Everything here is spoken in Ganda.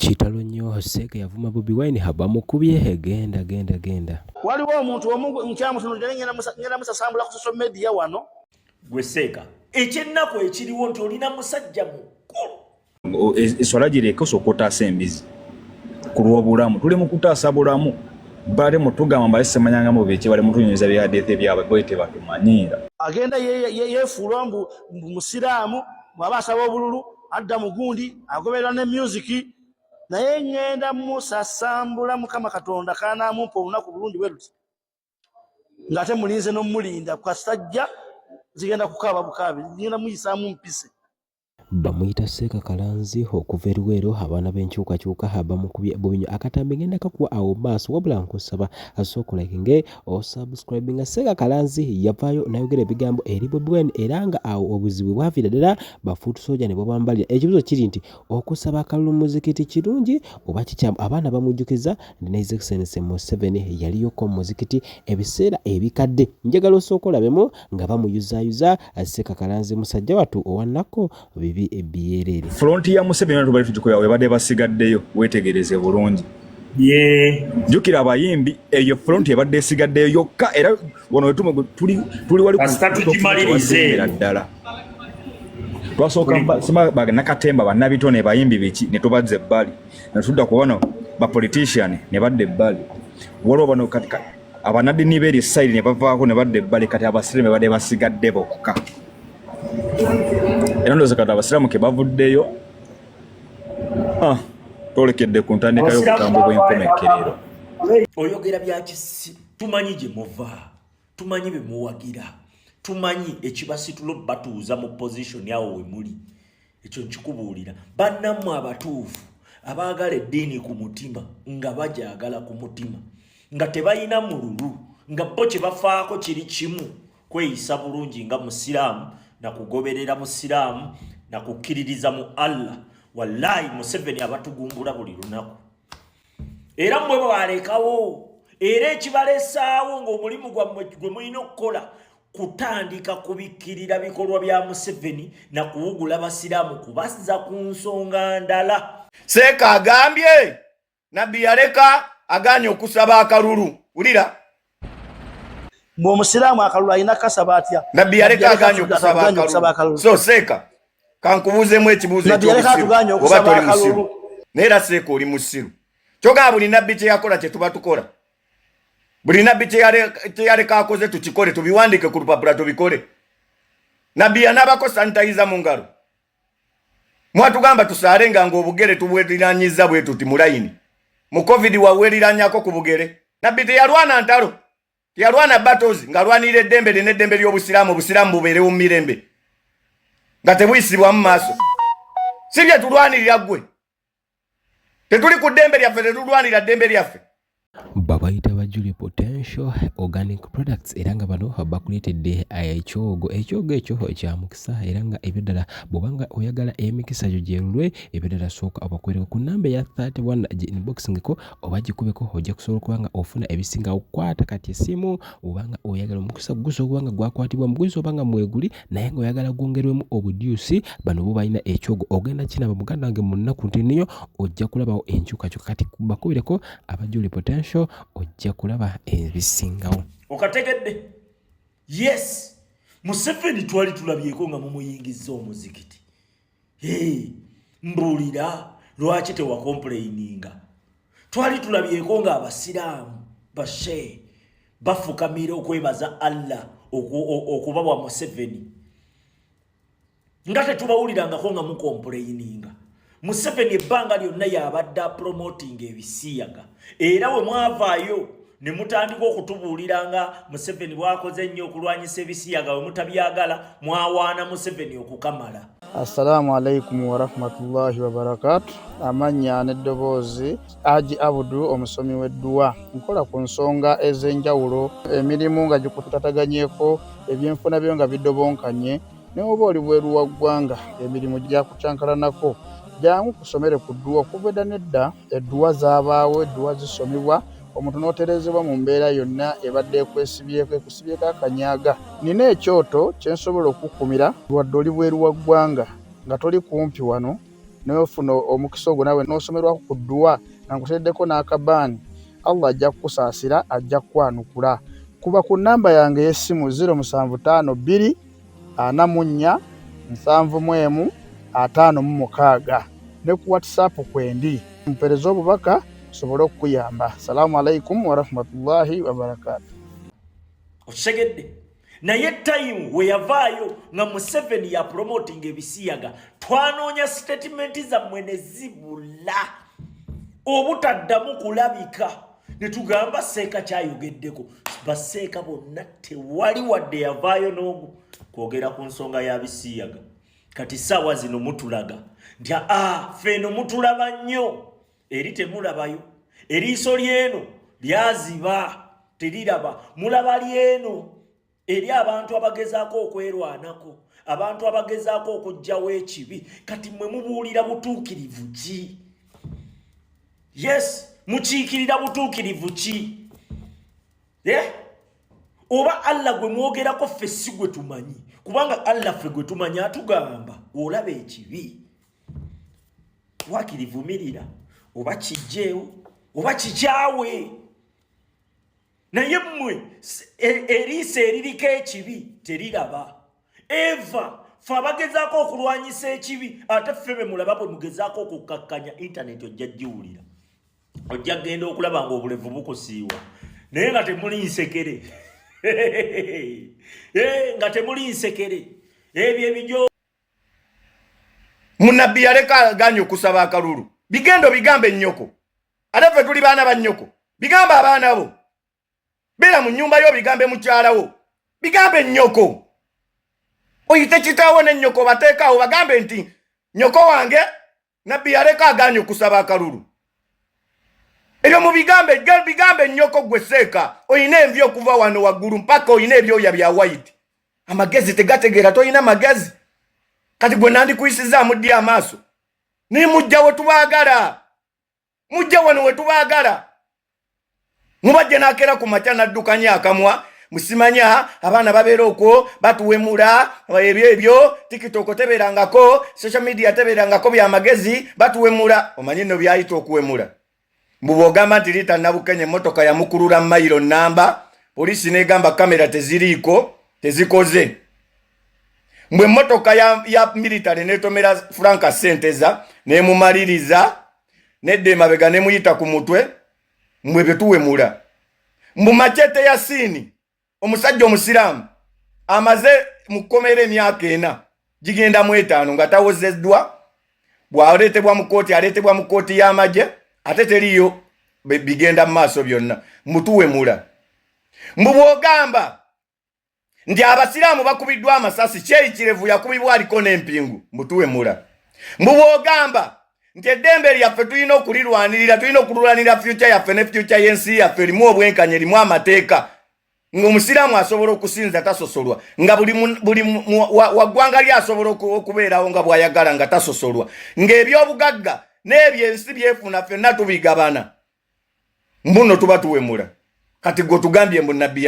Kitalo nnyo Seeka yavuma Bobi Wine bamukubye genda. Waliwo omuntu omukyamu tuno ngenda musasambula ku social media wano. Gwe Seeka ekyennaku ekiriwo nti olina musajja mukulu. Eswala gireka osokotaasa embizi ku lw'obulamu tuli mu kutaasa bulamu bale mutugamba mbalesemanyanga mu biki bale mutunyumiza byadeete byabwe bwete batumanyira agenda yefuula mbu musiraamu bw'aba asaba obululu adda mu gundi agoberera ne music naye ngenda musasambula Mukama Katonda kanamumpa olunaku bulungi bwe luti ng'ate mulinze n'omulinda kasajja zigenda kukaaba bukaabi ngenda muyisaamu mpise. Bamuyita Seeka Kalanzi okuva eruweero abaana b'enkyukakyuka bamukubye Bobinyo akatambi ngenda kakuwa awo maaso wabula nkusaba asooka likinge osubscribinga. Seeka Kalanzi yavaayo n'ayogera ebigambo eri Bobi Wine era nga awo obuzibu bwaviira ddala bafuutu soja ne bwambalira. Ekibuzo kiri nti okusaba akalulu mu muzikiti kirungi oba kikyamu? Abaana bamujjukiza ne His Excellency Museveni yaliyoko mu muzikiti ebiseera ebikadde. Njagala osooka olabemu nga bamuyuzaayuza Seeka Kalanzi musajja wattu owannako bibi ebiyerere. Fronti ya Museveni abantu bali tujikoya webade basigaddeyo wetegereze bulungi. Jukira abayimbi eyo fronti ebadde esigaddeyo yokka era wano tuli wali kumalirize ddala. Twasooka sima nakatemba bannabitone bayimbi biki ne tubazze ebbali ne tudda kubona ba politician ne badde ebbali waliwo bano katika abanadini beri side ne bavaako ne badde ebbali kati abasireme badde basigadde bokka. Era ndoza kati abasiraamu ke bavuddeyo tolekedde ku ntandika y'obutambo bw'enkomekerero. Oyogera byakisi tumanyi gye muva tumanyi be muwagira tumanyi ekibasitulo batuuza mu position yawo we muli ekyo nkikubuulira bannammwe abatuufu abaagala eddiini ku mutima nga bajagala ku mutima nga tebalina mululu nga bo kye bafaako kiri kimu kweyisa bulungi nga musiraamu na kugoberera musiraamu na kukkiririza mu Allah. Wallahi Museveni abatugumbula buli lunaku era mmwe balekawo era ekibalesaawo ng'omulimu gwammwe gwe mulina okukola kutandika kubikkirira bikolwa bya Museveni na kuwugula basiraamu kubazza ku nsonga ndala. Seeka agambye Nabbi yaleka aganye okusaba akalulu ulira Musiraamu akalulu alina kasaba atya? Nabbi yaleka aganye okusaba akalulu. So Seeka kankubuuzemu ekibuuzo ekyo neera Seeka oli musiru kyogaa buli nabbi kye yakola kye tuba tukola buli nabbi kye yaleka akoze tukikole tubiwandike ku lupapula tubikole. Nabbi yanaabako sanitayiza mu ngalo mwatugamba tusaalenga ng'obugere tubweriranyiza bwe tuti mulayini mu covid waweriranyako ku bugere. Nabbi teyalwana ntalo teyalwana battles ng'alwanira eddembe n'eddembe ly'obusiraamu obusiraamu bubeerewo mu mirembe nga tebuyisibwa mu maaso. Si bye tulwanirira gwe tetuli ku ddembe lyaffe tetulwanira ddembe lyaffe. Babayita Julie Potential Organic Products era nga bano bakuleetedde ekyogo ekyo kya mukisa era nga ebyddala bw'obanga oyagala emikisa gyo gyerulwe ebyddala sooka abakwereko ku namba ya 31 inboxingeko oba gikubeko ojja kusobola okuba nga ofuna ebisinga okukwata kati essimu obanga oyagala omukisa gusobola okuba nga gwakwatibwa mugwiso obanga mweguli naye nga oyagala gwongerwemu obudyusi bano bo balina ekyogo ogenda kinaba muganda wange mu nnaku ntiniyo ojja kulabawo enkyukakyuka kati bakubireko aba Julie Potential ojja kulaba ebisingawo. Okategedde? Yes. Museveni twali tulabyeko nga mumuyingizza omuzikiti. Mbuulira lwaki tewakomplaininga. Twali tulabyeko nga abasiraamu bashe bafukamira okwebaza Allah okubabwa Museveni. Nga tetubawulirangako nga mukomplaininga. Museveni ebbanga lyonna yabadde promoting ebisiyaga era we mwavaayo ne mutandika okutubuuliranga Museveni bwakoze nnyo okulwanyisa ebisiyaga we mutabyagala mwawaana Museveni okukamala. Assalamu alaikum wa rahmatullahi wa barakatuh. Amanya n'eddoboozi Haji Abudu omusomi w'edduwa nkola ku nsonga ez'enjawulo emirimu nga gikutataganyeko ebyenfuna byo nga bidobonkanye ne oba oli bweru wa ggwanga emirimu gyakucankalanako jangu kusomere ku dduwa okuva edda nedda edduwa zaabaawo edduwa zisomibwa omuntu n'oterezebwa mu mbeera yonna ebadde ekusibyeko akanyaga. Nina ekyoto kye nsobola okukumira wadde oli bweru wa ggwanga nga toli kumpi wano n'ofuna omukisa ogwo nawe n'osomerwako ku dduwa nga nkuteddeko n'akabaani, Allah ajja kukusaasira, ajja kukwanukula. Kuba ku namba yange y'essimu 0752 44 71 56 ne ku WhatsApp kwendi. Mpereza obubaka sobole okukuyamba. Assalamu alaikum wa rahmatullahi wa barakatuh. Oshegedde naye time we yavaayo nga Museveni ya promoting ebisiyaga twanoonya statement za mwene zibula obutaddamu kulabika ne tugamba Seeka kyayogeddeko. Baseeka bonna tewali wadde yavaayo n'omu kwogera ku nsonga ya bisiyaga. Kati ssaawa zino mutulaga nti ffeno mutulaba nnyo eri temulabayo, eriiso lyeno lyaziba teriraba, mulaba lyeno eri abantu abagezaako okwerwanako, abantu abagezaako okujjawo ekibi. Kati mwe mubuulira butuukirivu ki? Yes, mukiikirira butuukirivu ki? Oba Allah gwe mwogerako ffe si gwe tumanyi, kubanga Allah ffe gwe tumanyi atugamba olaba ekibi wakirivumirira oba kijjeewo oba kikyawe. Naye mmwe eriisa eririko ekibi teriraba. Eva ffe abagezaako okulwanyisa ekibi ate ffe be mulaba bwe mugezaako okukkakkanya intaneti ojja giwulira, ojja genda okulaba ng'obulevu bukusiiwa naye nga temuli nsekere. Nga temuli nsekere ebyo ebijo. Munabbi yaleka aganye okusaba akalulu. Bigendo bigambe nnyoko. Ate ffe tuli baana ba nnyoko. Bigamba abaana bo. Beera mu nnyumba yo bigambe mukyala wo. Bigambe nnyoko. Oyite kitaawo ne nnyoko bateekaawo bagambe nti nnyoko wange Nabbi yaleka aganye okusaba akalulu. Ebyo mu bigambe nnyoko gwe Seeka. Oyina envi okuva wano waggulu mpaka oyina ebyoya bya white. Amagezi tegategeera, toyina magezi. Kati gwe nandikuyisizaamu ddi amaaso. Naye mujja we tubaagala. Mujja wano we tubaagala. Mubajja n'akeera ku makya n'addukanya akamwa. Musimanya abaana babeera okwo batuwemula ebyo TikTok tebeerangako, social media tebeerangako bya magezi batuwemula. Omanyi nno byayita okuwemula. Mbubogamba nti lita nabukenya emmotoka yamukulula mayiro namba, polisi negamba kamera teziriiko, tezikoze. Mbwe emmotoka ya military netomera Franka senteza nemumaliriza nedde emabega nemuyita ku mutwe, mbwe betuwemula. Mbu Machete Yasini omusajja omusiraamu amaze mukomera emyaka 4 gigenda mu 5 nga tawozeddwa, bw'aleetebwa mu kooti aleetebwa mu kooti y'amagye ate teriyo bigenda mu maaso byonna. Mutuwemula. Mbu bw'ogamba nti abasiraamu bakubiddwa amasasi, Kyei Kirevu yakubibwa aliko n'empingu, mutuwemula. Mbu bw'ogamba nti eddembe lyaffe tulina okulirwanirira, tulina okulwanirira future yaffe ne future y'ensi yaffe erimu obwenkanya, erimu amateeka, ng'omusiraamu asobola okusinza tasosolwa, nga buli waggwanga lye asobola okubeerawo nga bw'ayagala nga tasosolwa, ng'ebyobugagga n'ebyo ensi byefuna ffenna tubigabana. Mbuno tuba tuwemula. Kati gwe tugambye mbu Nabbi